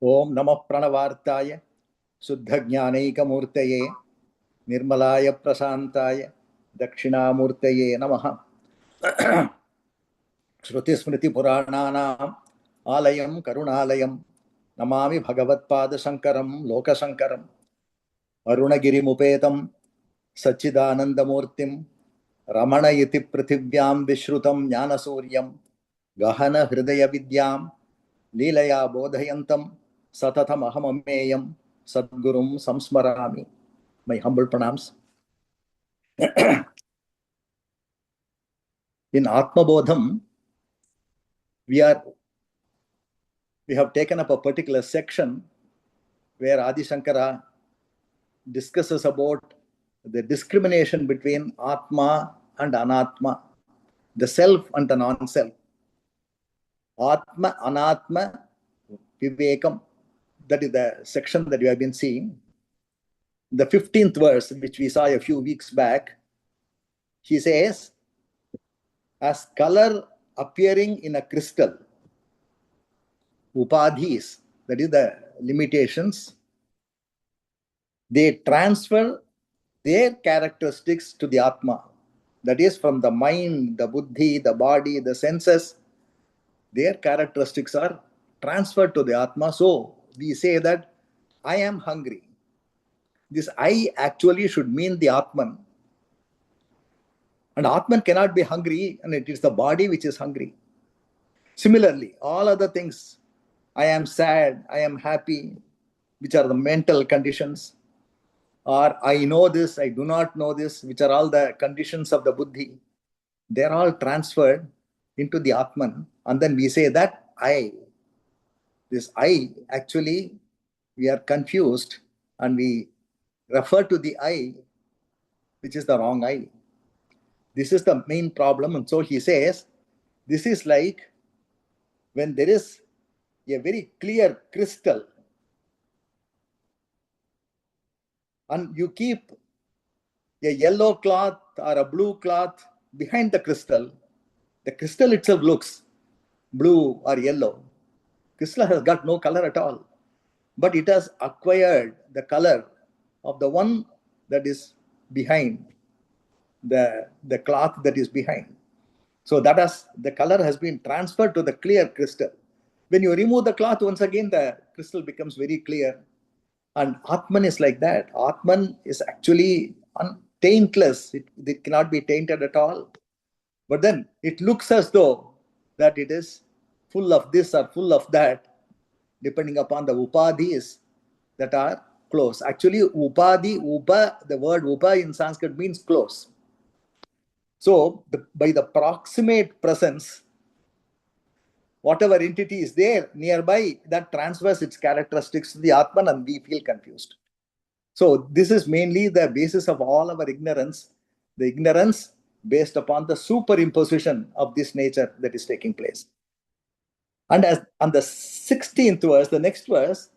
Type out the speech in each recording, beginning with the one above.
Om Namah Pranavartaya Suddha Jnanaika Nirmalaya Prasantaya Dakshinamurtaye Namaha. Shruti Smriti Purananam Alayam Karunalayam Namami Bhagavat Pada Sankaram Loka Sankaram Arunagiri Mupetam Sachidanandamurtim Ramana Yiti Prithivyam Vishrutam Jnana Suryam Gahana Hridaya Vidyam Leelaya Bodhayantam Satatam Ahamameyam Sadgurum Samsmarami. My humble pranams. In Atma Bodham, we have taken up a particular section where Adi Shankara discusses about the discrimination between Atma and Anatma, the self and the non-self. Atma, Anatma, Vivekam, that is the section that we have been seeing. The 15th verse, which we saw a few weeks back, he says, as color appearing in a crystal, upadhis, that is the limitations, they transfer their characteristics to the Atma. That is, from the mind, the buddhi, the body, the senses, their characteristics are transferred to the Atma. So we say that I am hungry. This I actually should mean the Atman. And Atman cannot be hungry, and it is the body which is hungry. Similarly, all other things, I am sad, I am happy, which are the mental conditions, or I know this, I do not know this, which are all the conditions of the buddhi. They are all transferred into the Atman, and then we say that I. This I, actually, we are confused, and we refer to the I, which is the wrong I. This is the main problem. And so he says, this is like when there is a very clear crystal and you keep a yellow cloth or a blue cloth behind the crystal itself looks blue or yellow. Crystal has got no color at all, but it has acquired the color of the one that is behind, the cloth that is behind. So the color has been transferred to the clear crystal. When you remove the cloth, once again the crystal becomes very clear. And Atman is like that. Atman is actually taintless. It cannot be tainted at all. But then it looks as though that it is full of this or full of that, depending upon the upadhis that are close. Actually, upadhi, the word upa in Sanskrit means close. So, by the proximate presence, whatever entity is there nearby, that transfers its characteristics to the Atman, and we feel confused. So, this is mainly the basis of all our ignorance, the ignorance based upon the superimposition of this nature that is taking place. And as on the 16th verse, the next verse,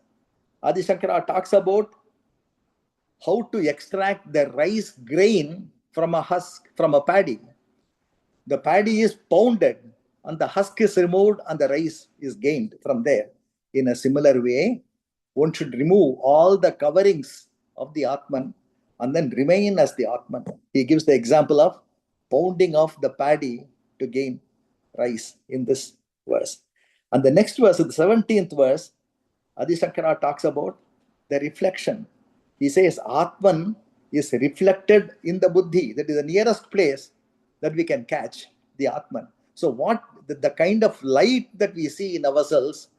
Adi Shankara talks about how to extract the rice grain from a husk, from a paddy. The paddy is pounded and the husk is removed and the rice is gained from there. In a similar way, one should remove all the coverings of the Atman and then remain as the Atman. He gives the example of pounding off the paddy to gain rice in this verse. And the next verse, the 17th verse, Adi Shankara talks about the reflection. He says Atman is reflected in the buddhi. That is the nearest place that we can catch the Atman. So what the kind of light that we see in ourselves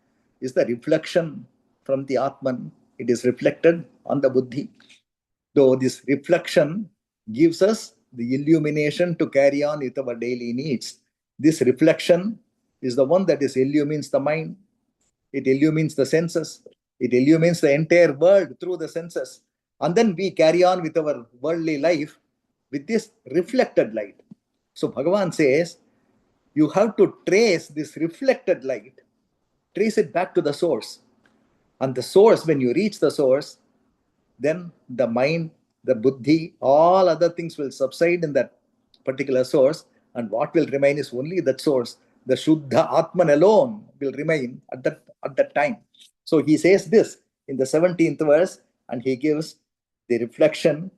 is the reflection from the Atman. It is reflected on the buddhi. So this reflection gives us the illumination to carry on with our daily needs. This reflection is the one that illumines the mind. It illumines the senses. It illumines the entire world through the senses. And then we carry on with our worldly life with this reflected light. So Bhagavan says, you have to trace this reflected light, trace it back to the source. And the source, when you reach the source, then the mind, the buddhi, all other things will subside in that particular source. And what will remain is only that source. The Shuddha Atman alone will remain at that time. So he says this in the 17th verse, and he gives the reflection,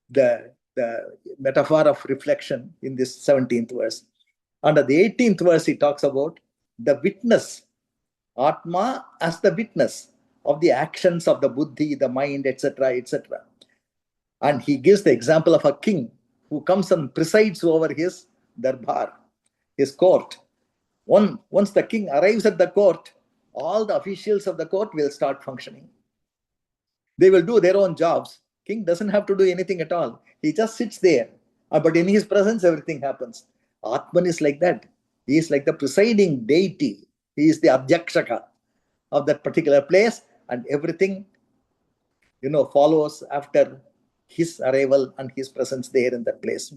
the metaphor of reflection in this 17th verse. Under the 18th verse, he talks about the witness, Atma as the witness of the actions of the buddhi, the mind, etc., etc. And he gives the example of a king who comes and presides over his darbar, his court. Once the king arrives at the court, all the officials of the court will start functioning. They will do their own jobs. King doesn't have to do anything at all. He just sits there. But in his presence, everything happens. Atman is like that. He is like the presiding deity. He is the Abhyakshaka of that particular place, and everything, follows after his arrival and his presence there in that place.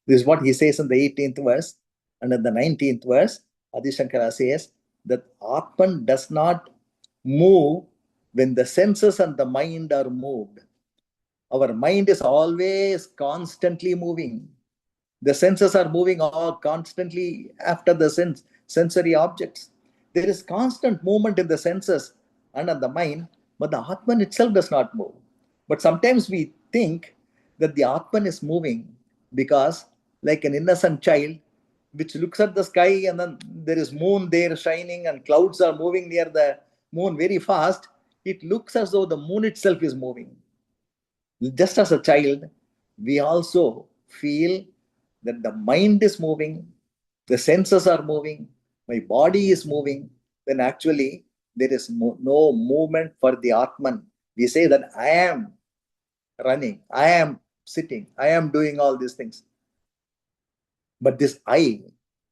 This is what he says in the 18th verse. And in the 19th verse, Adi Shankara says that Atman does not move when the senses and the mind are moved. Our mind is always constantly moving. The senses are moving all constantly after the sensory objects. There is constant movement in the senses and in the mind, but the Atman itself does not move. But sometimes we think that the Atman is moving because, like an innocent child, which looks at the sky and then there is moon there shining and clouds are moving near the moon very fast, it looks as though the moon itself is moving. Just as a child, we also feel that the mind is moving, the senses are moving, my body is moving, then actually there is no movement for the Atman. We say that I am running, I am sitting, I am doing all these things. But this I,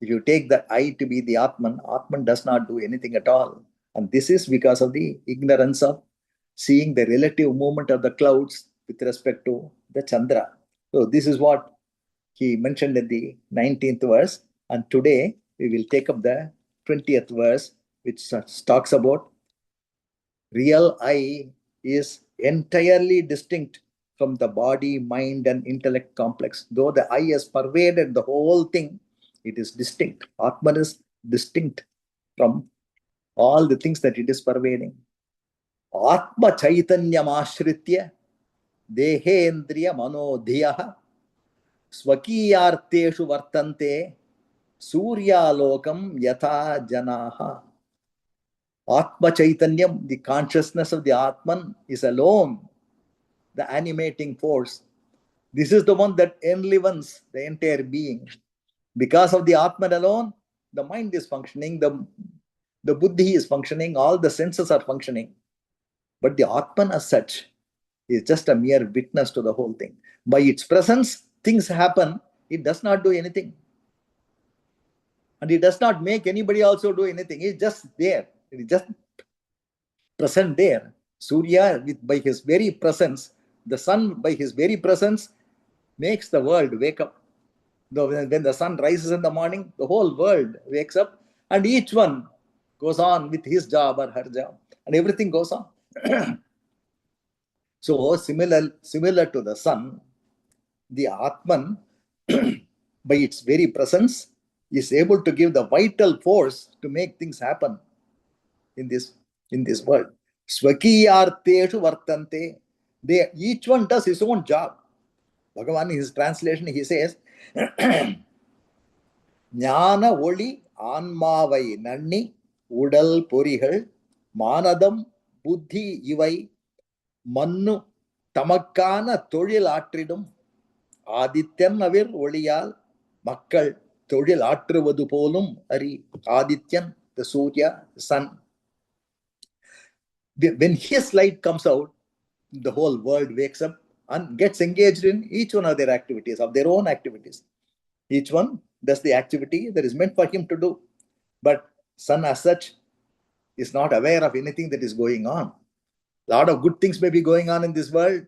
if you take the I to be the Atman, Atman does not do anything at all. And this is because of the ignorance of seeing the relative movement of the clouds with respect to the Chandra. So this is what he mentioned in the 19th verse. And today we will take up the 20th verse, which talks about real I is entirely distinct from the body, mind, and intellect complex. Though the I has pervaded the whole thing, it is distinct. Atman is distinct from all the things that it is pervading. Atma Chaitanyam Ashritya Dehendriya Manodhiyaha Swakiyarteshu Vartante Suryalokam Yatha Janaha. Atma Chaitanyam, the consciousness of the Atman, is alone the animating force. This is the one that enlivens the entire being. Because of the Atman alone, the mind is functioning, the buddhi is functioning, all the senses are functioning. But the Atman as such is just a mere witness to the whole thing. By its presence, things happen. It does not do anything. And it does not make anybody also do anything. It's just there. It is just present there. Surya, by his very presence, the sun by his very presence makes the world wake up. When the sun rises in the morning, the whole world wakes up, and each one goes on with his job or her job, and everything goes on. So similar to the sun, the Atman, by its very presence, is able to give the vital force to make things happen in this world. Swakiyarteshu vartante. Each one does his own job. Bhagavan, in his translation, he says, Jnana Oli Anmavai Nanni Udal Purihal Manadam Buddhi Ivai Mannu Tamakkana Tozhil Aatridum Adityan Avir Oliyal Makkal Tozhil Aatruvathu Polum Ari. Adityan, the Surya, the sun. When his light comes out, the whole world wakes up and gets engaged in each one of their activities, of their own activities. Each one does the activity that is meant for him to do. But sun as such is not aware of anything that is going on. A lot of good things may be going on in this world.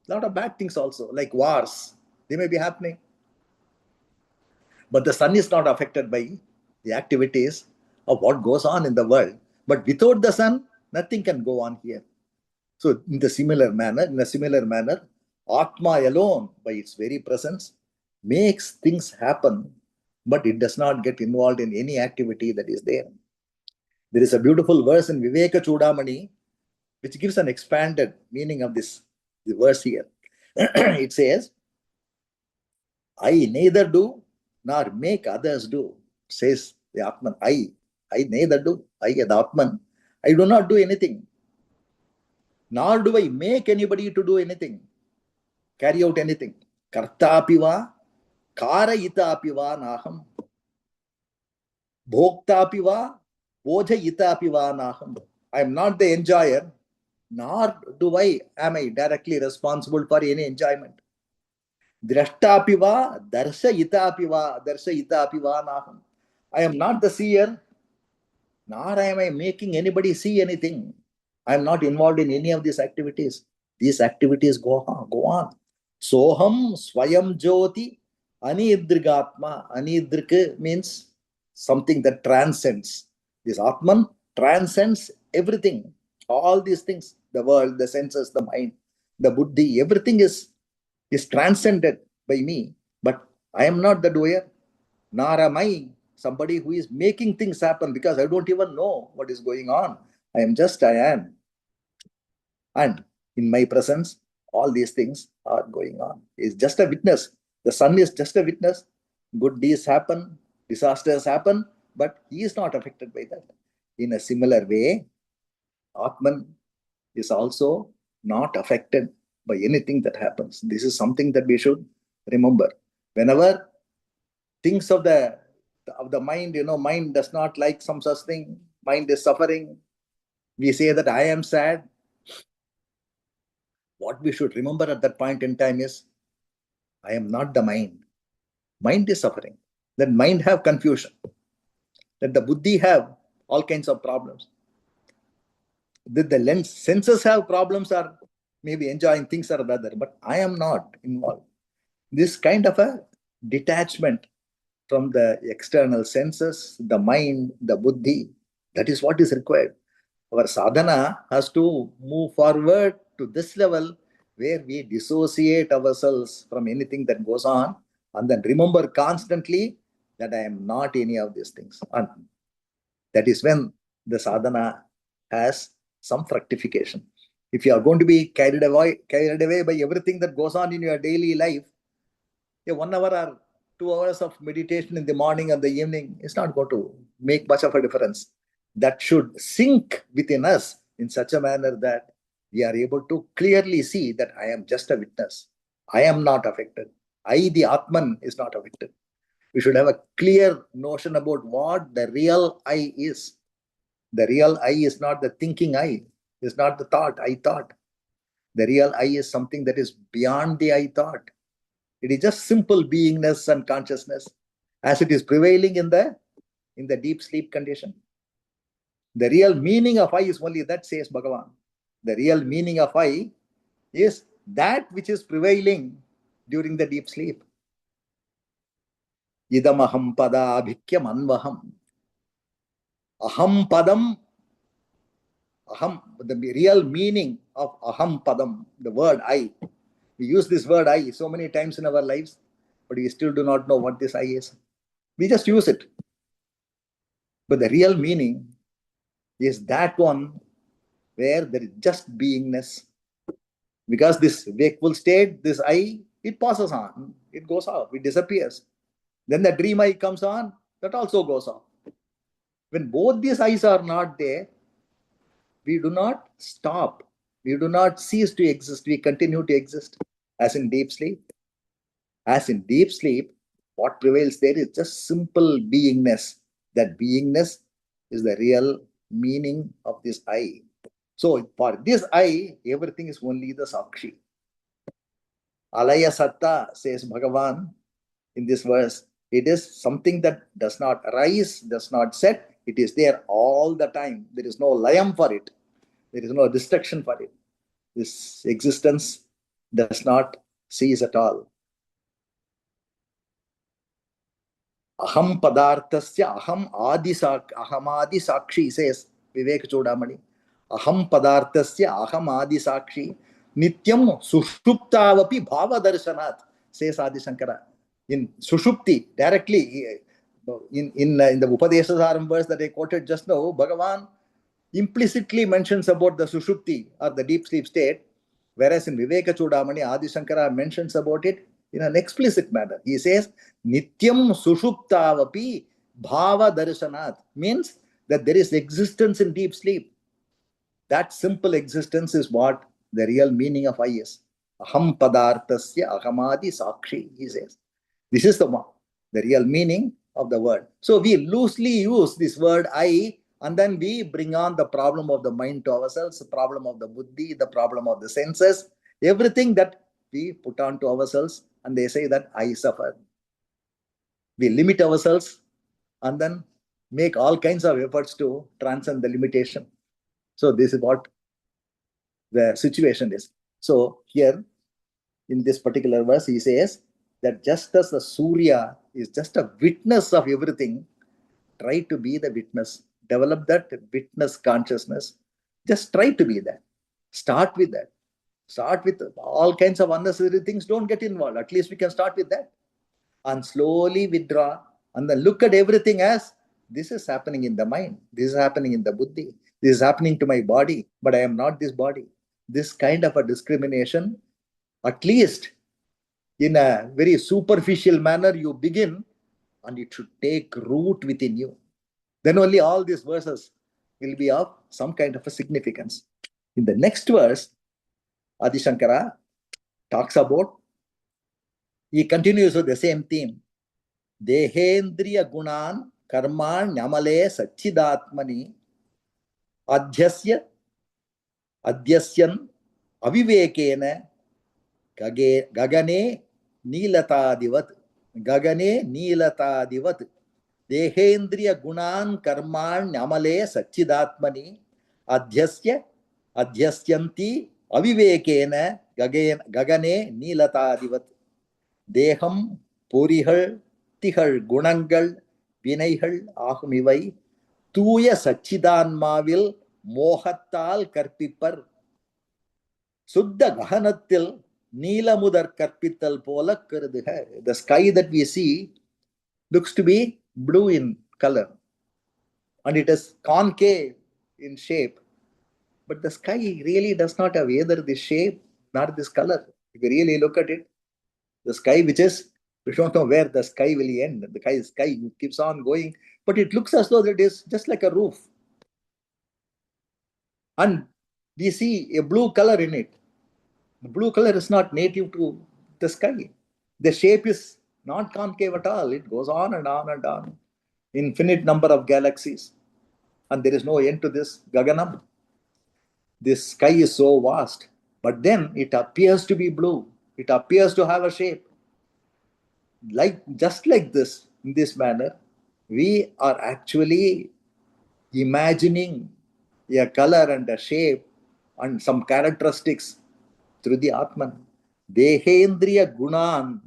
A lot of bad things also, like wars. They may be happening. But the sun is not affected by the activities of what goes on in the world. But without the sun, nothing can go on here. So in a similar manner, Atma alone, by its very presence, makes things happen, but it does not get involved in any activity that is there. There is a beautiful verse in Viveka Chudamani which gives an expanded meaning of the verse here. It says, I neither do nor make others do, says the Atman. I neither do. I, the Atman, I do not do anything, nor do I make anybody to do anything, carry out anything. Kartapiva, Karayitapiva naham, Bhoktapiva, Bojayitapiva naham. I am not the enjoyer, nor am I directly responsible for any enjoyment. Drashtapiva, Darshayitapiva, Darshayitapiva naham. I am not the seer, nor am I making anybody see anything. I am not involved in any of these activities. These activities go on. Soham Swayam Jyoti Anidrigatma. Anidrik means something that transcends. This Atman transcends everything. All these things, the world, the senses, the mind, the buddhi, everything is transcended by me. But I am not the doer, nor am I somebody who is making things happen, because I don't even know what is going on. I am. And in my presence, all these things are going on. He is just a witness. The sun is just a witness. Good deeds happen, disasters happen, but he is not affected by that. In a similar way, Atman is also not affected by anything that happens. This is something that we should remember. Whenever things of the mind, mind does not like some such thing, mind is suffering, we say that I am sad. What we should remember at that point in time is, I am not the mind. Mind is suffering. Let mind have confusion. Let the buddhi have all kinds of problems. That the senses have problems, or maybe enjoying things or other, but I am not involved. This kind of a detachment from the external senses, the mind, the buddhi, that is what is required. Our sadhana has to move forward to this level where we dissociate ourselves from anything that goes on, and then remember constantly that I am not any of these things. And that is when the sadhana has some fructification. If you are going to be carried away by everything that goes on in your daily life, 1 hour or 2 hours of meditation in the morning and the evening is not going to make much of a difference. That should sink within us in such a manner that we are able to clearly see that I am just a witness. I am not affected. I, the Atman, is not affected. We should have a clear notion about what the real I is. The real I is not the thinking I, is not the thought, I thought. The real I is something that is beyond the I thought. It is just simple beingness and consciousness as it is prevailing in the deep sleep condition. The real meaning of I is only that, says Bhagavan. The real meaning of I is that which is prevailing during the deep sleep. Idam aham pada abhikyam anvaham. Aham padam, aham, the real meaning of aham padam, the word I. We use this word I so many times in our lives, but we still do not know what this I is. We just use it. But the real meaning is that one where there is just beingness. Because this wakeful state, this I, it passes on, it goes off, it disappears. Then the dream I comes on, that also goes off. When both these eyes are not there, we do not stop. We do not cease to exist. We continue to exist as in deep sleep. As in deep sleep, what prevails there is just simple beingness. That beingness is the real meaning of this I. So for this I, everything is only the Sakshi. Alaya Satta, says Bhagavan in this verse. It is something that does not rise, does not set. It is there all the time. There is no layam for it. There is no destruction for it. This existence does not cease at all. Aham padarthasya aham adi sakshi, says Vivek Chodamani. Aham padarthasya aham adi sakshi nityam sushuptavapi bhava darshanat, says Adi Shankara. In Sushupti, directly, In the Upadeshasaram verse that I quoted just now, Bhagavan implicitly mentions about the Sushupti or the deep sleep state, whereas in Viveka Chudamani, Adi Shankara mentions about it in an explicit manner. He says, Nityam Sushuptavapi Bhava Darshanat, means that there is existence in deep sleep. That simple existence is what the real meaning of I is. Aham padartasya ahamadi sakshi, he says. This is the real meaning of the word. So we loosely use this word I, and then we bring on the problem of the mind to ourselves, the problem of the buddhi, the problem of the senses, everything that we put on to ourselves, and they say that I suffer. We limit ourselves and then make all kinds of efforts to transcend the limitation. So this is what the situation is. So here in this particular verse, he says that just as the Surya is just a witness of everything, try to be the witness. Develop that witness consciousness. Just try to be that. Start with that. Start with all kinds of unnecessary things. Don't get involved. At least we can start with that. And slowly withdraw and then look at everything as this is happening in the mind. This is happening in the buddhi. This is happening to my body, but I am not this body. This kind of a discrimination, at least in a very superficial manner, you begin, and it should take root within you. Then only all these verses will be of some kind of a significance. In the next verse, Adi Shankara talks about, he continues with the same theme. Dehendriya gunan karman nyamale sachidatmani adhyasya adyasyan avivekena gagane neelatadivat. Gagane neelatadivat. Dehendriya gunan karman nyamale sachidatmani adhyasya adhyasyanti avivekena gagane neelatadivat. Deham பொறிகள் திகழ் குணங்கள் வினைகள் ஆகும் இவை தூய சச்சிதான்மாவில் மோகத்தால் கற்பிப்பர் சுத்த ககனத்தில் நீலமுதற் கற்பித்தல் போல கருதுக. The sky that we see looks to be blue in color and it is concave in shape, but the sky really does not have either this shape nor this color. If you really look at it, the sky, which is, we don't know where the sky will end. The sky keeps on going, but it looks as though it is just like a roof. And we see a blue color in it. The blue color is not native to the sky. The shape is not concave at all. It goes on and on and on. Infinite number of galaxies. And there is no end to this Gaganam. This sky is so vast. But then it appears to be blue. It appears to have a shape. Just like this, in this manner, we are actually imagining a color and a shape and some characteristics through the Atman. Dehendriya gunan,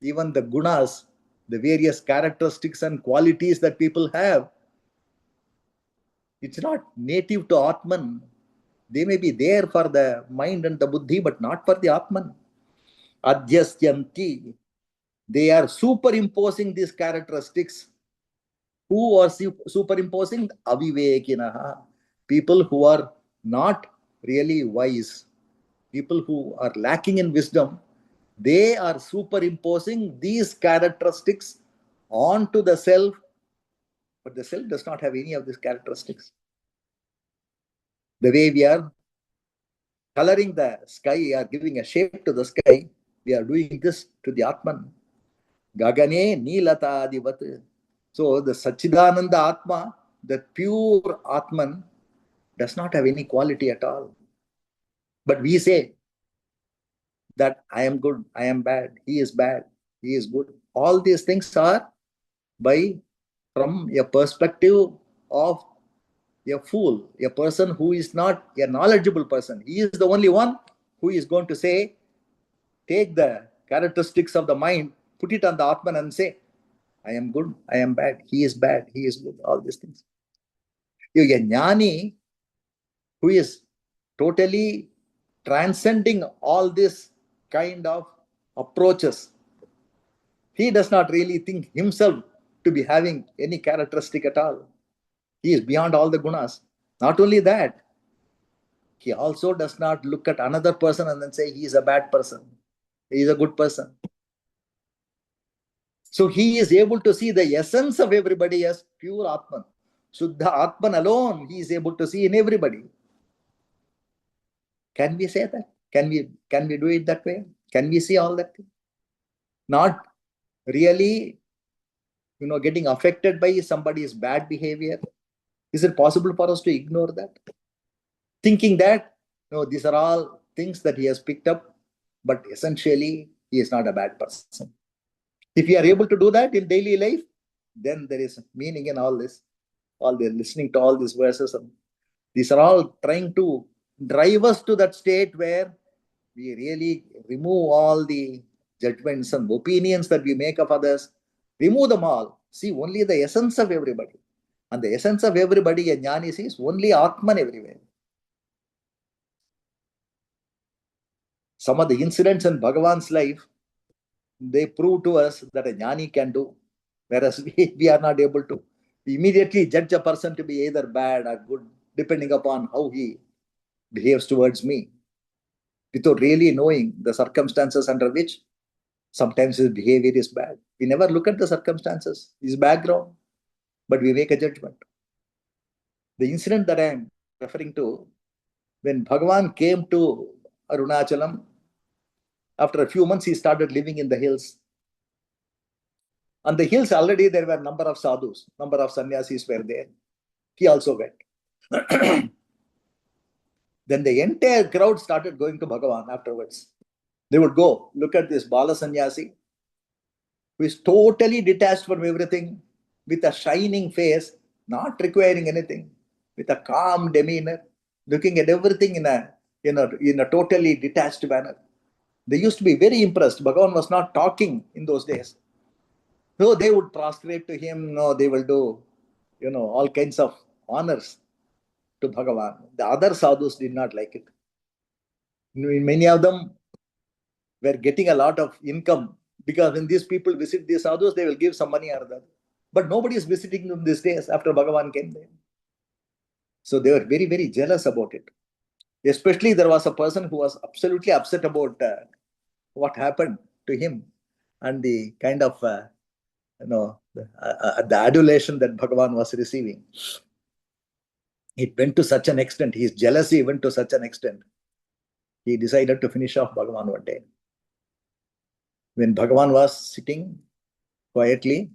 even the gunas, the various characteristics and qualities that people have, it's not native to Atman. They may be there for the mind and the buddhi, but not for the Atman. Adhyasyanti, they are superimposing these characteristics. Who are superimposing? Avivekinaha, people who are not really wise, people who are lacking in wisdom, they are superimposing these characteristics onto the self, but the self does not have any of these characteristics. The way we are coloring the sky or giving a shape to the sky, we are doing this to the Atman. Gagane Neelata Adivat. So the Sachidananda Atma, the pure Atman, does not have any quality at all. But we say that I am good, I am bad, he is good. All these things are from a perspective of a fool, a person who is not a knowledgeable person. He is the only one who is going to say, take the characteristics of the mind, put it on the Atman and say, I am good, I am bad, he is good, all these things. A jnani who is totally transcending all this kind of approaches, he does not really think himself to be having any characteristic at all. He is beyond all the gunas. Not only that, he also does not look at another person and then say he is a bad person. He is a good person. So he is able to see the essence of everybody as pure Atman. Shuddha Atman alone, he is able to see in everybody. Can we say that? Can we do it that way? Can we see all that? Not really, getting affected by somebody's bad behavior. Is it possible for us to ignore that? Thinking that, these are all things that he has picked up, but essentially, he is not a bad person. If you are able to do that in daily life, then there is meaning in all this. All the listening to all these verses. These are all trying to drive us to that state where we really remove all the judgments and opinions that we make of others. Remove them all. See only the essence of everybody. And the essence of everybody, a jnani sees only Atman everywhere. Some of the incidents in Bhagavan's life, they prove to us that a jnani can do, whereas we are not able to. We immediately judge a person to be either bad or good, depending upon how he behaves towards me, without really knowing the circumstances under which sometimes his behavior is bad. We never look at the circumstances, his background, but we make a judgment. The incident that I am referring to, when Bhagavan came to Arunachalam, after a few months, he started living in the hills. On the hills, already there were a number of sadhus, number of sannyasis were there. He also went. Then the entire crowd started going to Bhagavan afterwards. They would go, look at this Bala sannyasi, who is totally detached from everything, with a shining face, not requiring anything, with a calm demeanor, looking at everything in a totally detached manner. They used to be very impressed. Bhagavan was not talking in those days. So they would prostrate to him. No, they will do, all kinds of honors to Bhagavan. The other sadhus did not like it. Many of them were getting a lot of income because when these people visit these sadhus, they will give some money or other. But nobody is visiting them these days after Bhagavan came there. So they were very, very jealous about it. Especially there was a person who was absolutely upset about what happened to him and the kind of the adulation that Bhagavan was receiving. It went to such an extent, his jealousy went to such an extent, he decided to finish off Bhagavan one day. When Bhagavan was sitting quietly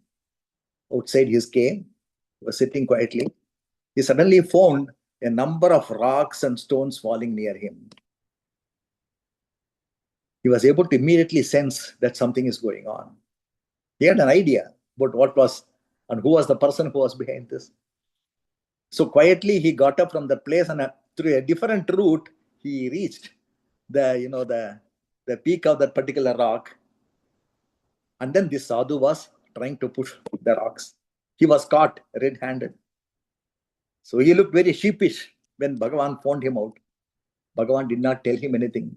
outside his cave, was sitting quietly, he suddenly found a number of rocks and stones falling near him. He was able to immediately sense that something is going on. He had an idea about what was and who was the person who was behind this. So quietly he got up from the place and through a different route he reached the peak of that particular rock. And then this sadhu was trying to push the rocks. He was caught red-handed. So he looked very sheepish when Bhagavan found him out. Bhagavan did not tell him anything.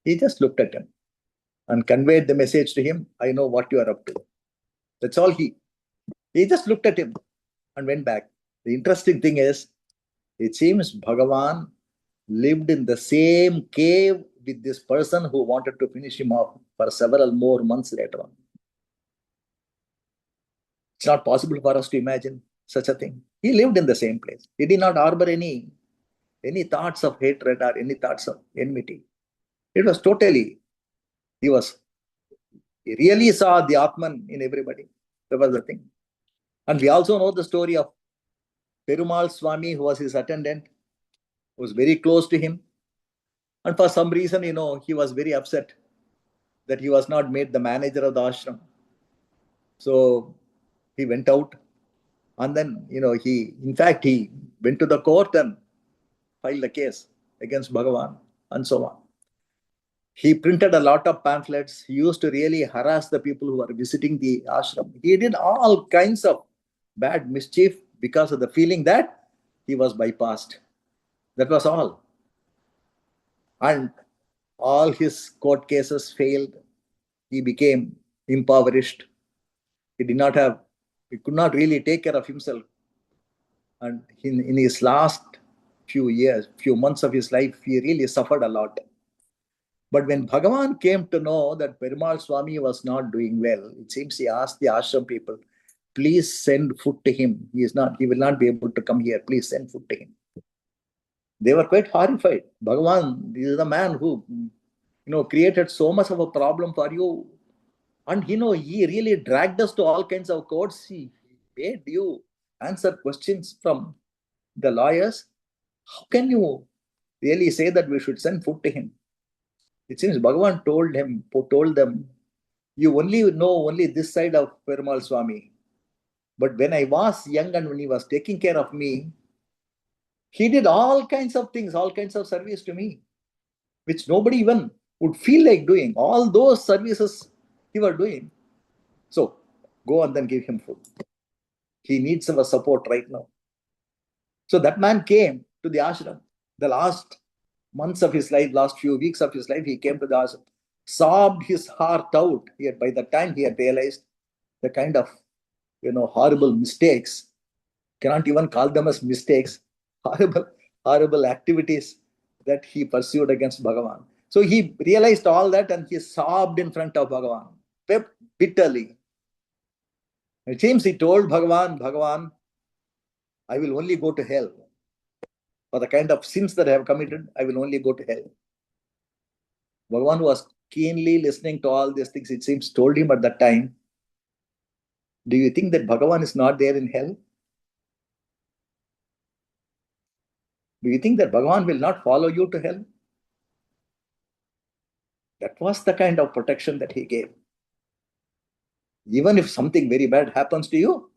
He just looked at him and conveyed the message to him, I know what you are up to. That's all he just looked at him and went back. The interesting thing is, it seems Bhagavan lived in the same cave with this person who wanted to finish him off for several more months later on. It's not possible for us to imagine such a thing. He lived in the same place. He did not harbor any thoughts of hatred or any thoughts of enmity. It was totally, he really saw the Atman in everybody. That was the thing. And we also know the story of Perumal Swami, who was his attendant, who was very close to him. And for some reason, he was very upset that he was not made the manager of the ashram. So he went out and then, he went to the court and filed a case against Bhagavan and so on. He printed a lot of pamphlets. He used to really harass the people who were visiting the ashram. He did all kinds of bad mischief because of the feeling that he was bypassed. That was all. And all his court cases failed. He became impoverished. He did not have He could not really take care of himself. And in his last few years, few months of his life, he really suffered a lot. But when Bhagavan came to know that Perumal Swami was not doing well, it seems he asked the ashram people, please send food to him. He will not be able to come here. Please send food to him. They were quite horrified. Bhagavan, this is the man who, created so much of a problem for you. And, he really dragged us to all kinds of courts. He made you answer questions from the lawyers. How can you really say that we should send food to him? It seems Bhagavan told them, you only know only this side of Perumal Swami. But when I was young and when he was taking care of me, he did all kinds of things, all kinds of service to me, which nobody even would feel like doing. All those services he was doing. So go and then give him food. He needs our support right now. So that man came to the ashram. The last months of his life, last few weeks of his life, he came to the ashram, sobbed his heart out. Yet by the time he had realized the kind of horrible mistakes, cannot even call them as mistakes, horrible activities that he pursued against Bhagavan. So he realized all that and he sobbed in front of Bhagavan, wept bitterly. It seems he told Bhagavan, I will only go to hell. For the kind of sins that I have committed, I will only go to hell. Bhagavan was keenly listening to all these things, it seems, told him at that time, do you think that Bhagavan is not there in hell? Do you think that Bhagavan will not follow you to hell? That was the kind of protection that he gave. Even if something very bad happens to you,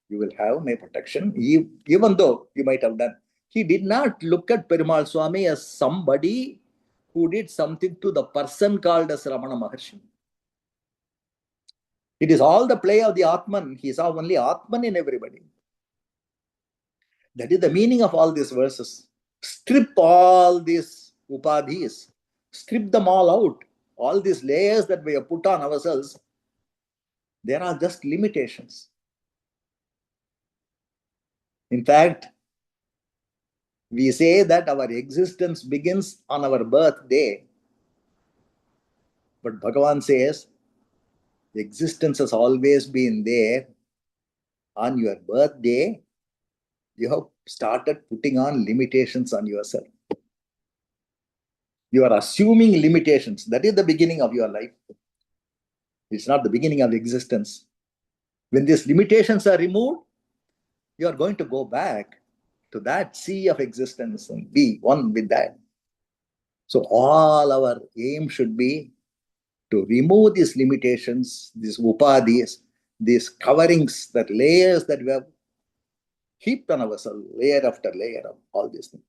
you will have my protection, even though you might have done. He did not look at Perumal Swami as somebody who did something to the person called as Ramana Maharshi. It is all the play of the Atman. He saw only Atman in everybody. That is the meaning of all these verses. Strip all these upadhis, strip them all out. All these layers that we have put on ourselves, there are just limitations. In fact, we say that our existence begins on our birthday. But Bhagavan says, existence has always been there. On your birthday, you have started putting on limitations on yourself. You are assuming limitations. That is the beginning of your life. It's not the beginning of existence. When these limitations are removed, you are going to go back to that sea of existence and be one with that. So all our aim should be to remove these limitations, these upadhis, these coverings, that layers that we have heaped on ourselves, layer after layer of all these things.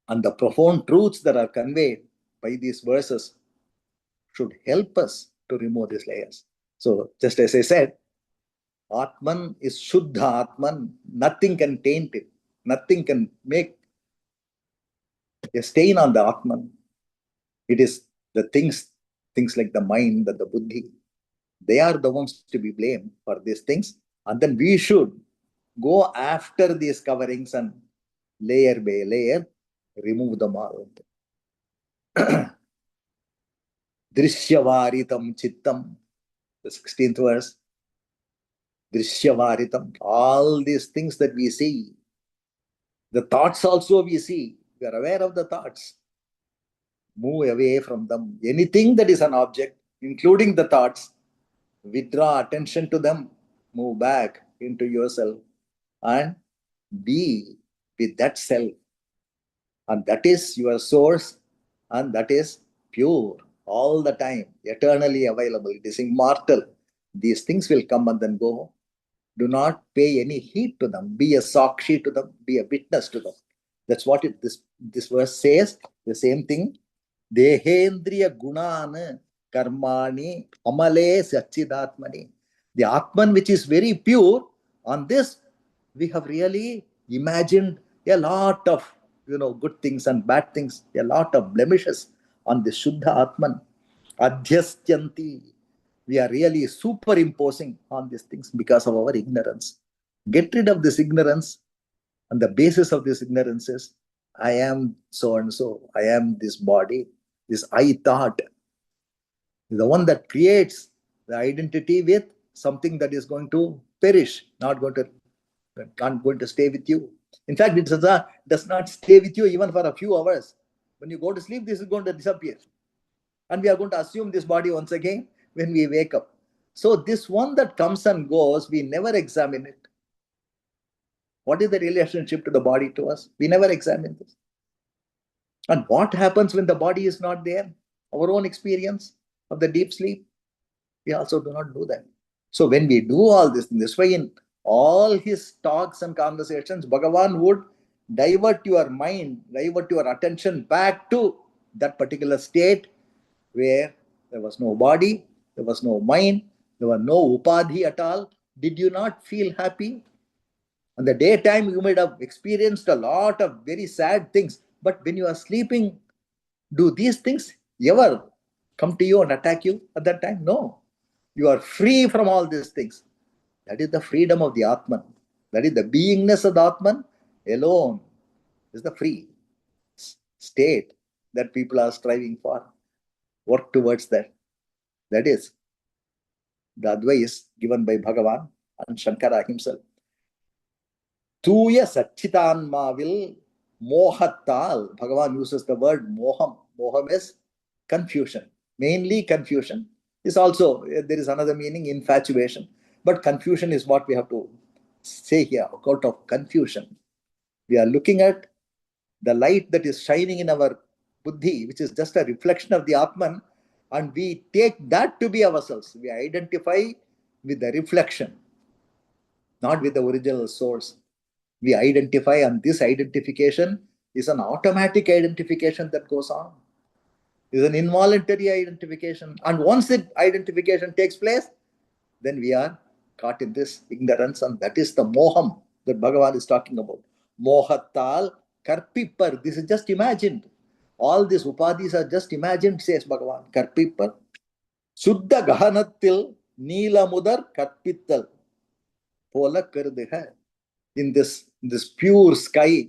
And the profound truths that are conveyed by these verses should help us to remove these layers. So just as I said, Atman is Shuddha Atman. Nothing can taint it. Nothing can make a stain on the Atman. It is the things like the mind and the buddhi. They are the ones to be blamed for these things. And then we should go after these coverings and layer by layer, remove them all. Drishyavaritam chittam, the 16th verse. Drishyavaritam, all these things that we see, the thoughts also we see, we are aware of the thoughts. Move away from them. Anything that is an object, including the thoughts, withdraw attention to them, move back into yourself and be with that self. And that is your source and that is pure all the time, eternally available. It is immortal. These things will come and then go. Do not pay any heed to them. Be a sakshi to them. Be a witness to them. That's what this verse says. The same thing. Dehendriya gunana karmani amale satchidatmani. The Atman which is very pure, on this we have really imagined a lot of good things and bad things, a lot of blemishes on the Shuddha Atman. Adhyastyanti. We are really superimposing on these things because of our ignorance. Get rid of this ignorance, and the basis of this ignorance is I am so and so, I am this body, this I thought is the one that creates the identity with something that is going to perish, not going to stay with you. In fact, it does not stay with you even for a few hours. When you go to sleep, this is going to disappear. And we are going to assume this body once again when we wake up. So this one that comes and goes, we never examine it. What is the relationship to the body to us? We never examine this. And what happens when the body is not there? Our own experience of the deep sleep, we also do not do that. So when we do all this way, in all his talks and conversations, Bhagavan would divert your mind, divert your attention back to that particular state where there was no body, there was no mind, there was no upadhi at all. Did you not feel happy? In the daytime, you might have experienced a lot of very sad things, but when you are sleeping, do these things ever come to you and attack you at that time? No. You are free from all these things. That is the freedom of the Atman. That is the beingness of the Atman alone is the free state that people are striving for. Work towards that. That is the advice given by Bhagavan and Shankara himself. Tuya Satchitanmavil Mohattal. Bhagavan uses the word moham. Moham is confusion. Mainly confusion. Is also, there is another meaning, infatuation. But confusion is what we have to say here. Out of confusion, we are looking at the light that is shining in our buddhi, which is just a reflection of the Atman, and we take that to be ourselves. We identify with the reflection, not with the original source. We identify, and this identification is an automatic identification that goes on. Is an involuntary identification. And once that identification takes place, then we are caught in this ignorance, and that is the moham that Bhagavan is talking about. Mohattal karpipar. This is just imagined. All these upadhis are just imagined, says Bhagavan. Karpipar. Suddha gahanattil neelamudar karpittal. Pola kardiha. In this pure sky,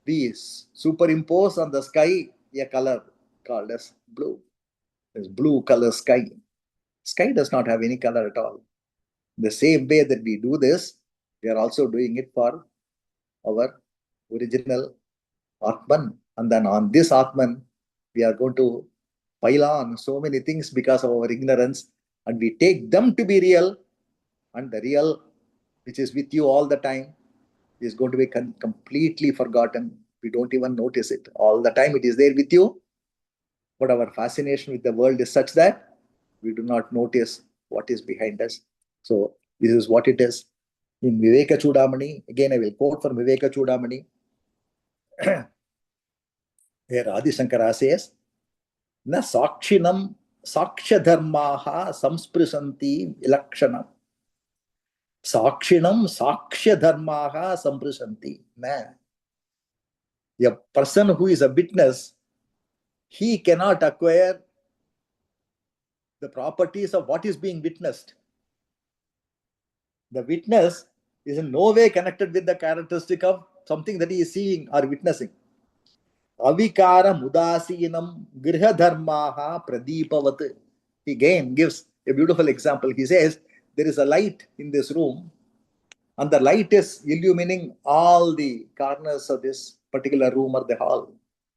we superimpose on the sky a color called as blue. This blue color sky. Sky does not have any color at all. The same way that we do this, we are also doing it for our original Atman. And then on this Atman, we are going to pile on so many things because of our ignorance, and we take them to be real, and the real, which is with you all the time, is going to be completely forgotten. We don't even notice it. All the time it is there with you, but our fascination with the world is such that we do not notice what is behind us. So this is what it is. In Viveka Chudamani, again I will quote from Viveka Chudamani, where Adi Shankara says, Na sakshinam sakshadharmaha samsprisanti ilakshanam. Sakshinam sakshadharmaha samsprisanti. A person who is a witness, he cannot acquire the properties of what is being witnessed. The witness is in no way connected with the characteristic of something that he is seeing or witnessing. Avikara mudasinam grihadharmaha pradipavat. He again gives a beautiful example. He says, there is a light in this room, and the light is illumining all the corners of this particular room or the hall.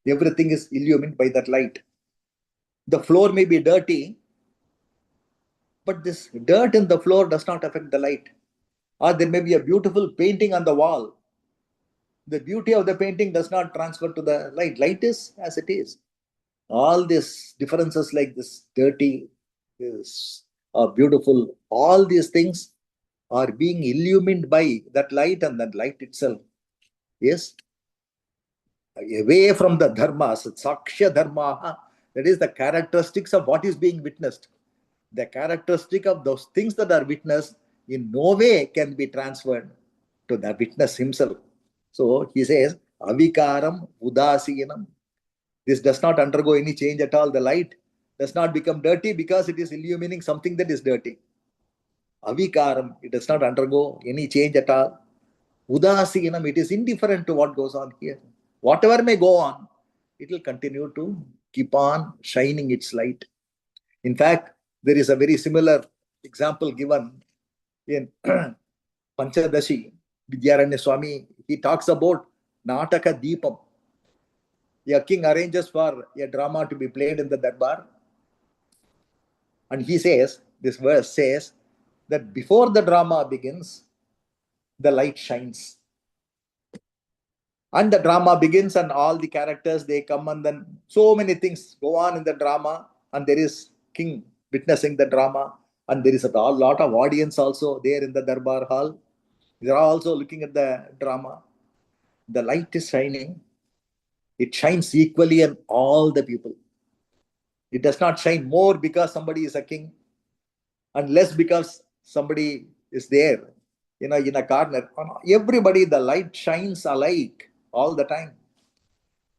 Everything is illumined by that light. The floor may be dirty, but this dirt in the floor does not affect the light. Or there may be a beautiful painting on the wall. The beauty of the painting does not transfer to the light. Light is as it is. All these differences, like this dirty, this beautiful, all these things are being illumined by that light, and that light itself is away from the dharmas, saksha dharma. That is the characteristics of what is being witnessed. The characteristic of those things that are witnessed in no way can be transferred to the witness himself. So he says, avikaram udasinam. This does not undergo any change at all. The light does not become dirty because it is illumining something that is dirty. Avikaram, it does not undergo any change at all. Udasinam, it is indifferent to what goes on here. Whatever may go on, it will continue to keep on shining its light. In fact, there is a very similar example given in Panchadashi. Vidyaranya Swami, he talks about Nataka Deepam. A king arranges for a drama to be played in the darbar. And he says, this verse says, that before the drama begins, the light shines. And the drama begins, and all the characters, they come, and then so many things go on in the drama, and there is king witnessing the drama, and there is a lot of audience also there in the darbar hall. They are also looking at the drama. The light is shining. It shines equally on all the people. It does not shine more because somebody is a king, and less because somebody is there, in a corner. Everybody, the light shines alike all the time.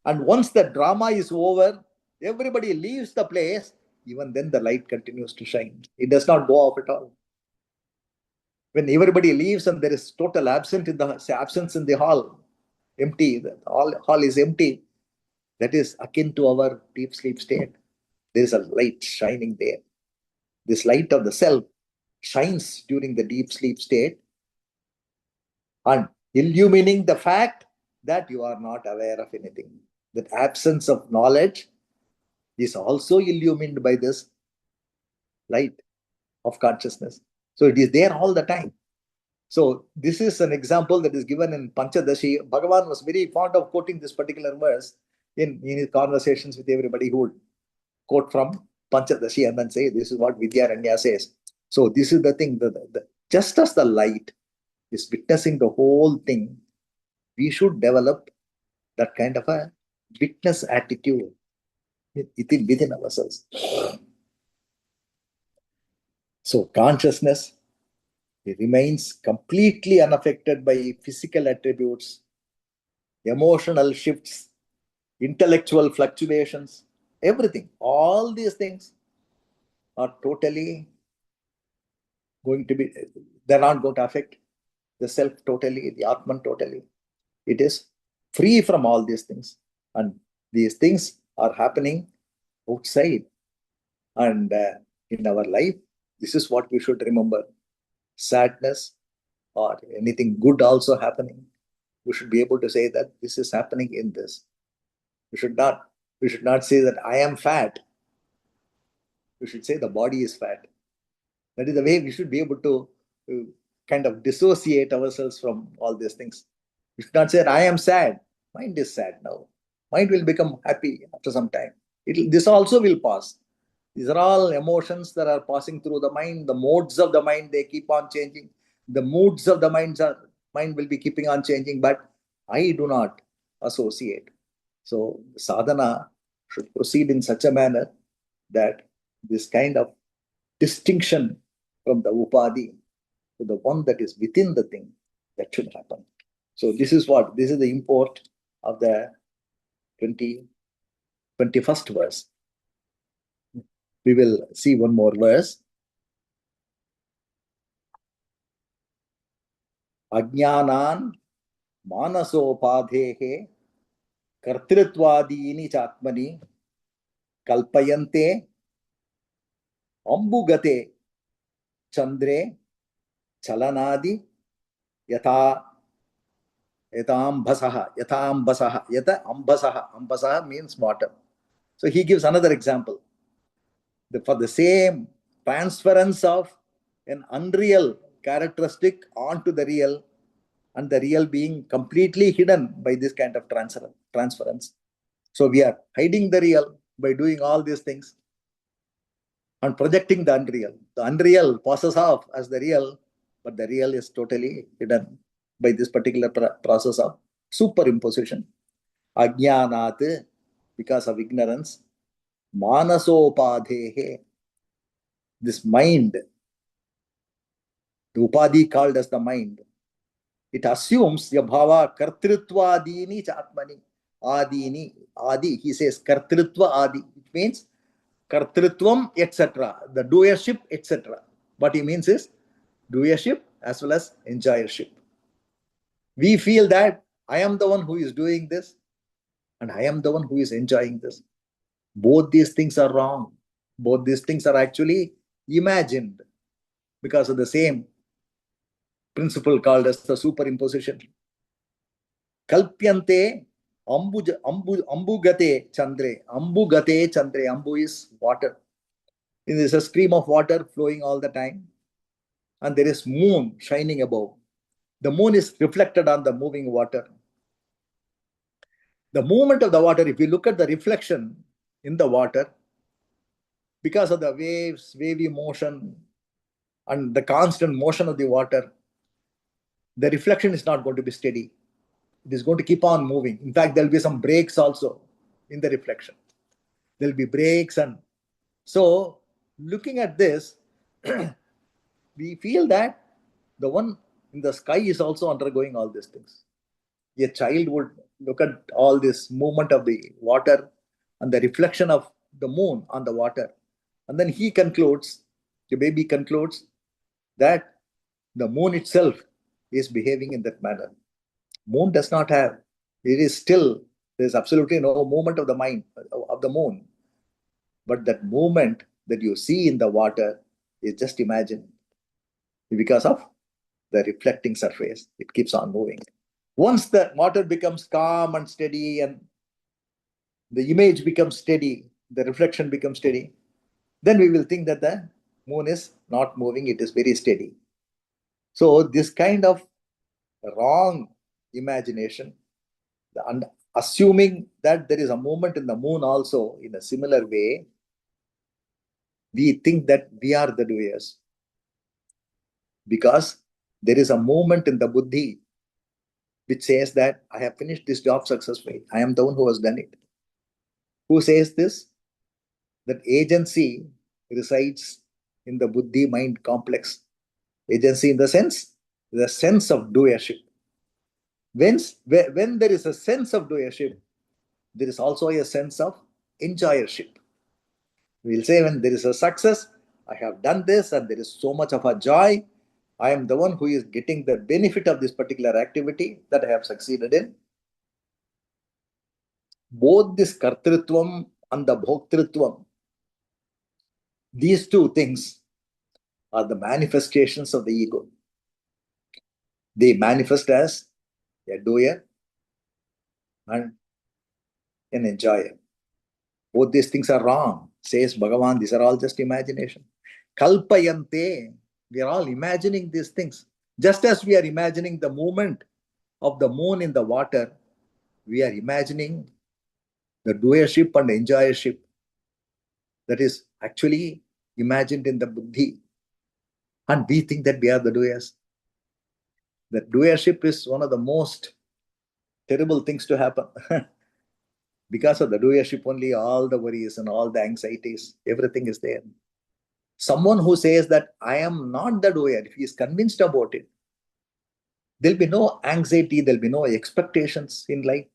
And once the drama is over, everybody leaves the place. Even then, the light continues to shine. It does not go off at all. When everybody leaves and there is total absence in the hall, empty, the hall is empty, that is akin to our deep sleep state. There is a light shining there. This light of the self shines during the deep sleep state and illumining the fact that you are not aware of anything. That absence of knowledge is also illumined by this light of consciousness. So it is there all the time. So this is an example that is given in Panchadashi. Bhagavan was very fond of quoting this particular verse in his conversations with everybody who would quote from Panchadashi and then say, this is what Vidyaranya says. So this is the thing, just as the light is witnessing the whole thing, we should develop that kind of a witness attitude within ourselves. So consciousness, it remains completely unaffected by physical attributes, emotional shifts, intellectual fluctuations, everything. All these things are totally going to be, they're not going to affect the self totally, the Atman totally. It is free from all these things. And these things are happening outside. And in our life, this is what we should remember. Sadness or anything good also happening, we should be able to say that this is happening in this. We should not say that I am fat. We should say the body is fat. That is the way we should be able to kind of dissociate ourselves from all these things. We should not say that I am sad. Mind is sad now. Mind will become happy after some time. This also will pass. These are all emotions that are passing through the mind. The modes of the mind, they keep on changing. The moods of the mind will be keeping on changing, but I do not associate. So sadhana should proceed in such a manner that this kind of distinction from the upadhi to the one that is within the thing, that should happen. So this is the import of the 21st verse. We will see one more verse. Ajnanan manasopadhehe kartritvadini chatmani kalpayante ambugate chandre chalanadi yata ambasaha means water. So he gives another example. For the same transference of an unreal characteristic onto the real, and the real being completely hidden by this kind of transference. So we are hiding the real by doing all these things and projecting the unreal. The unreal passes off as the real, but the real is totally hidden by this particular process of superimposition. Ajnanat, because of ignorance. Manasopadhehe, this mind, the upadhi called as the mind, it assumes yabhava kartritva adini chatmani. Adini, adi, he says kartritva adi, it means kartrutvam, etc. The doership, etc. What he means is doership as well as enjoyership. We feel that I am the one who is doing this and I am the one who is enjoying this. Both these things are wrong. Both these things are actually imagined because of the same principle called as the superimposition. Kalpyante ambugate chandre. Ambugate chandre. Ambu is water. There is a stream of water flowing all the time, and there is moon shining above. The moon is reflected on the moving water. The movement of the water, if you look at the reflection in the water, because of the waves, wavy motion, and the constant motion of the water, the reflection is not going to be steady. It is going to keep on moving. In fact, there will be some breaks also in the reflection. There will be breaks. And so, looking at this, we feel that the one in the sky is also undergoing all these things. A child would look at all this movement of the water and the reflection of the moon on the water. And then he concludes, the baby concludes, that the moon itself is behaving in that manner. Moon does not have, it is still, there is absolutely no movement of the mind of the moon. But that movement that you see in the water is just imagined because of the reflecting surface. It keeps on moving. Once the water becomes calm and steady and the image becomes steady, the reflection becomes steady, then we will think that the moon is not moving, it is very steady. So this kind of wrong imagination, and assuming that there is a movement in the moon also in a similar way, we think that we are the doers. Because there is a movement in the buddhi which says that I have finished this job successfully. I am the one who has done it. Who says this? That agency resides in the buddhi mind complex. Agency in the sense of doership. When there is a sense of doership, there is also a sense of enjoyership. We will say when there is a success, I have done this and there is so much of a joy. I am the one who is getting the benefit of this particular activity that I have succeeded in. Both this kartrutvam and the bhoktrutvam, these two things are the manifestations of the ego. They manifest as a doer and an enjoyer. Both these things are wrong, says Bhagavan. These are all just imagination. Kalpayante, we are all imagining these things. Just as we are imagining the movement of the moon in the water, we are imagining the doership and enjoyership that is actually imagined in the buddhi. And we think that we are the doers. The doership is one of the most terrible things to happen. Because of the doership only, all the worries and all the anxieties, everything is there. Someone who says that I am not the doer, if he is convinced about it, there'll be no anxiety, there'll be no expectations in life.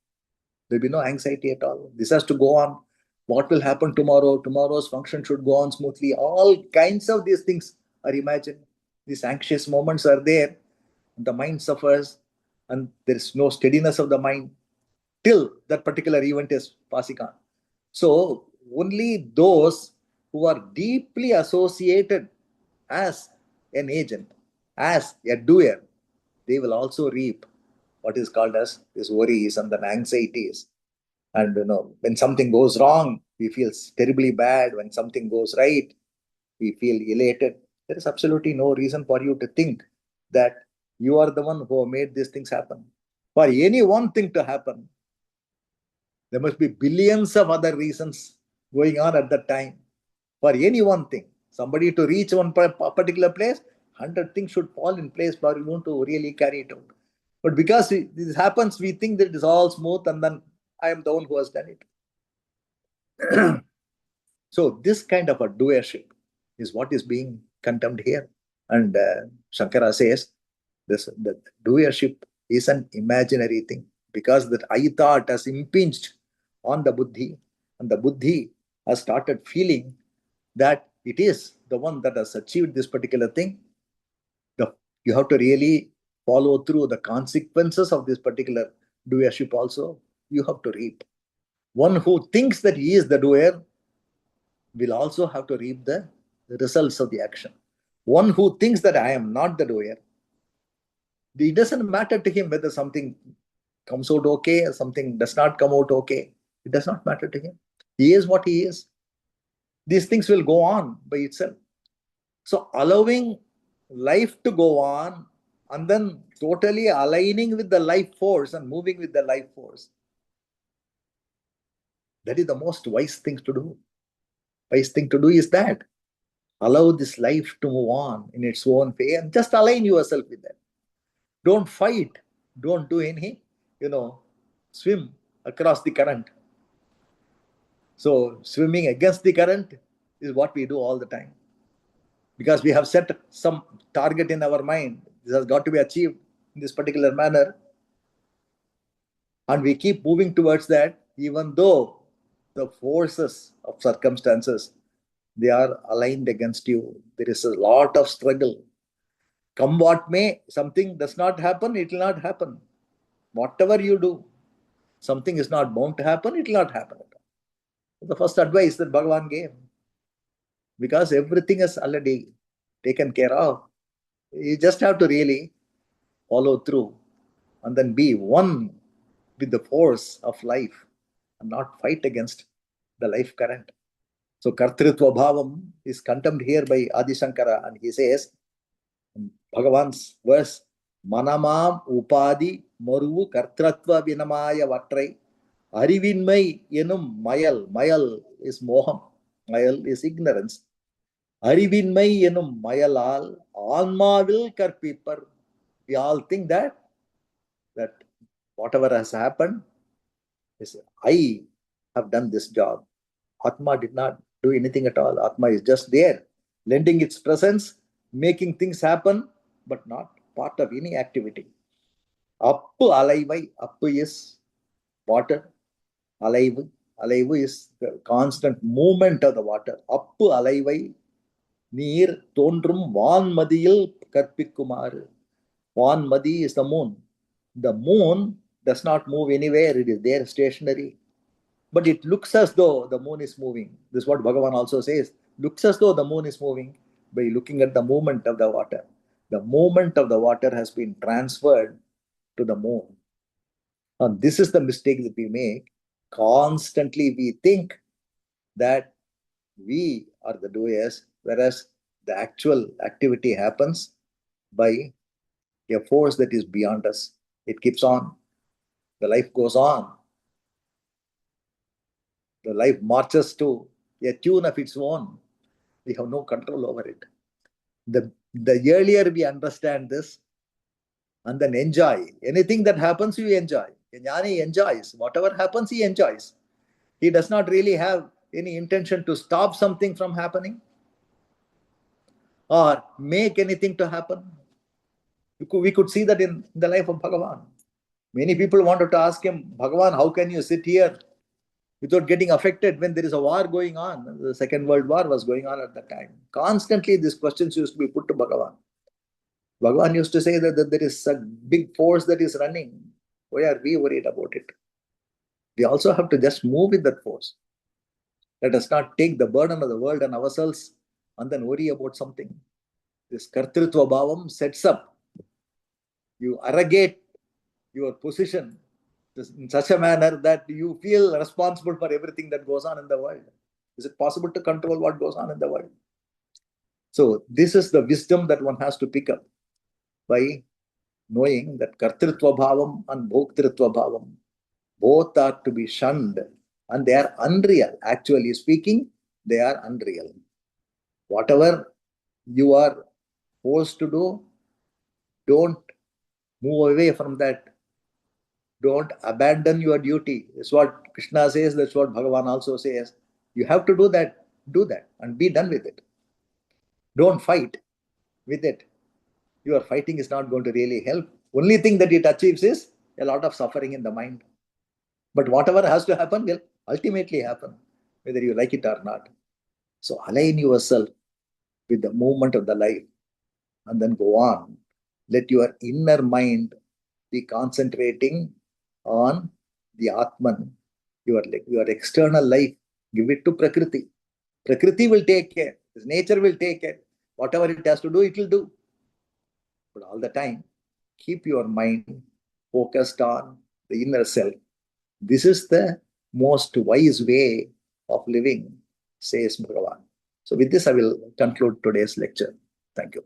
There'll be no anxiety at all. This has to go on. What will happen tomorrow? Tomorrow's function should go on smoothly. All kinds of these things are imagined. These anxious moments are there. The mind suffers and there is no steadiness of the mind till that particular event is passing on. So only those who are deeply associated as an agent, as a doer, they will also reap what is called as these worries and then anxieties. And when something goes wrong, we feel terribly bad. When something goes right, we feel elated. There is absolutely no reason for you to think that you are the one who made these things happen. For any one thing to happen, there must be billions of other reasons going on at that time. For any one thing, somebody to reach one particular place, 100 things should fall in place for you to really carry it out. But because this happens, we think that it is all smooth and then I am the one who has done it. So this kind of a doership is what is being condemned here. And Shankara says that doership is an imaginary thing because that I thought has impinged on the buddhi and the buddhi has started feeling that it is the one that has achieved this particular thing, you have to really follow through the consequences of this particular doership also. You have to reap. One who thinks that he is the doer will also have to reap the results of the action. One who thinks that I am not the doer, it doesn't matter to him whether something comes out okay or something does not come out okay. It does not matter to him. He is what he is. These things will go on by itself. So allowing life to go on and then totally aligning with the life force and moving with the life force, that is the most wise thing to do. Wise thing to do is that. Allow this life to move on in its own way and just align yourself with that. Don't fight. Don't do any, swim across the current. So swimming against the current is what we do all the time. Because we have set some target in our mind. This has got to be achieved in this particular manner. And we keep moving towards that, even though the forces of circumstances, they are aligned against you. There is a lot of struggle. Come what may, something does not happen, it will not happen. Whatever you do, something is not bound to happen, it will not happen. The first advice that Bhagavan gave. Because everything is already taken care of. You just have to really follow through and then be one with the force of life and not fight against the life current. So Kartritva Bhavam is condemned here by Adi Shankara, and he says, Bhagavan's verse, Manamam Upadi Maru Kartratva Vinamaya Vatrai Arivinmai Yenum Mayal. Mayal is Moham. Mayal is ignorance. Arivinmai Yenum Mayalal Anma will Karpipar. We all think that whatever has happened is I have done this job. Atma did not do anything at all. Atma is just there, lending its presence, making things happen, but not part of any activity. Appu alaivai, appu is water, alaivu. Alaivu is the constant movement of the water. Appu alaivai, neer tondrum vaanmadiyil karpikkumaru. Vaanmadi is the moon. The moon does not move anywhere, it is there stationary. But it looks as though the moon is moving. This is what Bhagavan also says. Looks as though the moon is moving by looking at the movement of the water. The movement of the water has been transferred to the moon. And this is the mistake that we make. Constantly we think that we are the doers, whereas the actual activity happens by a force that is beyond us. It keeps on. The life goes on. The life marches to a tune of its own. We have no control over it. The earlier we understand this and then enjoy. Anything that happens, you enjoy. A jnani enjoys. Whatever happens, he enjoys. He does not really have any intention to stop something from happening or make anything to happen. We could see that in the life of Bhagavan. Many people wanted to ask him, Bhagavan, how can you sit here without getting affected when there is a war going on? The Second World War was going on at that time. Constantly these questions used to be put to Bhagavan. Bhagavan used to say that there is a big force that is running. Why are we worried about it? We also have to just move with that force. Let us not take the burden of the world on ourselves and then worry about something. This Kartritva Bhavam sets up. You arrogate your position in such a manner that you feel responsible for everything that goes on in the world. Is it possible to control what goes on in the world? So this is the wisdom that one has to pick up by knowing that Kartritva Bhavam and Bhoktritva Bhavam both are to be shunned and they are unreal. Actually speaking, they are unreal. Whatever you are forced to do, don't move away from that. Don't abandon your duty. That's what Krishna says, that's what Bhagavan also says. You have to do that and be done with it. Don't fight with it. Your fighting is not going to really help. Only thing that it achieves is a lot of suffering in the mind. But whatever has to happen will ultimately happen, whether you like it or not. So align yourself with the movement of the life and then go on. Let your inner mind be concentrating on the Atman, your external life. Give it to Prakriti. Prakriti will take care. Nature will take care. Whatever it has to do, it will do. But all the time, keep your mind focused on the inner self. This is the most wise way of living, says Bhagavan. So with this, I will conclude today's lecture. Thank you.